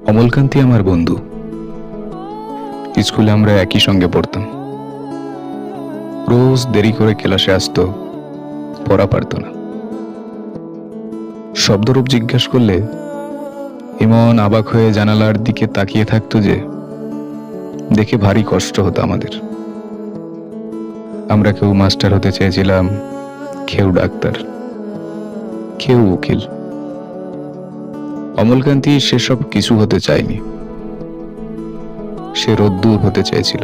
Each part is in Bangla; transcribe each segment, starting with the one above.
অমলকান্তি আমার বন্ধু। স্কুলে আমরা একই সঙ্গে পড়তাম। রোজ দেরি করে ক্লাসে আসতো, পড়া পারত না। শব্দরূপ জিজ্ঞাসা করলে এমন অবাক হয়ে জানালার দিকে তাকিয়ে থাকতো যে দেখে ভারী কষ্ট হতো আমাদের। আমরা কেউ মাস্টার হতে চেয়েছিলাম, কেউ ডাক্তার, কেউ উকিল। অমলকান্তি সেসব কিছু হতে চায়নি। সে রোদ্দুর হতে চেয়েছিল,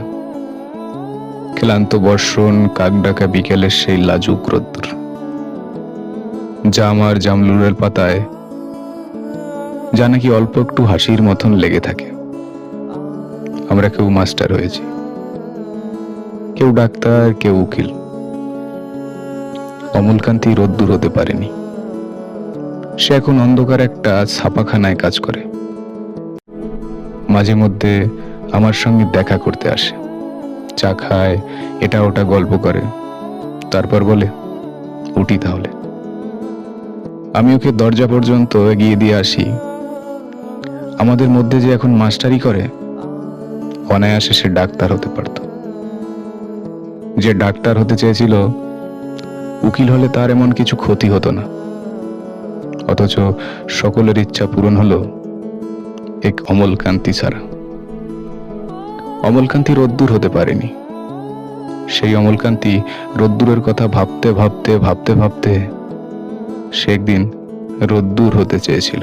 ক্লান্ত বর্ষণ, কাকডাকা বিকেলের সেই লাজুক রোদ্দুর, জাম আর জামলুরের পাতায় যা নাকি অল্প একটু হাসির মতন লেগে থাকে। আমরা কেউ মাস্টার হয়েছি, কেউ ডাক্তার, কেউ উকিল। অমলকান্তি রোদ্দুর হতে পারেনি। সে এখন অন্ধকার একটা ছাপাখানায় কাজ করে। মাঝে মধ্যে আমার সঙ্গে দেখা করতে আসে, চা খায়, এটা ওটা গল্প করে, তারপর বলে উঠি তাহলে। আমি ওকে দরজা পর্যন্ত এগিয়ে দিয়ে আসি। আমাদের মধ্যে যে এখন মাস্টারি করে, অনায়াসে সে ডাক্তার হতে পারত। যে ডাক্তার হতে চেয়েছিল, উকিল হলে তার এমন কিছু ক্ষতি হতো না। অথচ সকলের ইচ্ছা পূরণ হলো এক অমলকান্তি ছাড়া। অমলকান্তি রোদ্দুর হতে পারেনি। সেই অমলকান্তি রোদ্দুরের কথা ভাবতে ভাবতে ভাবতে ভাবতে সে একদিন রোদ্দুর হতে চেয়েছিল।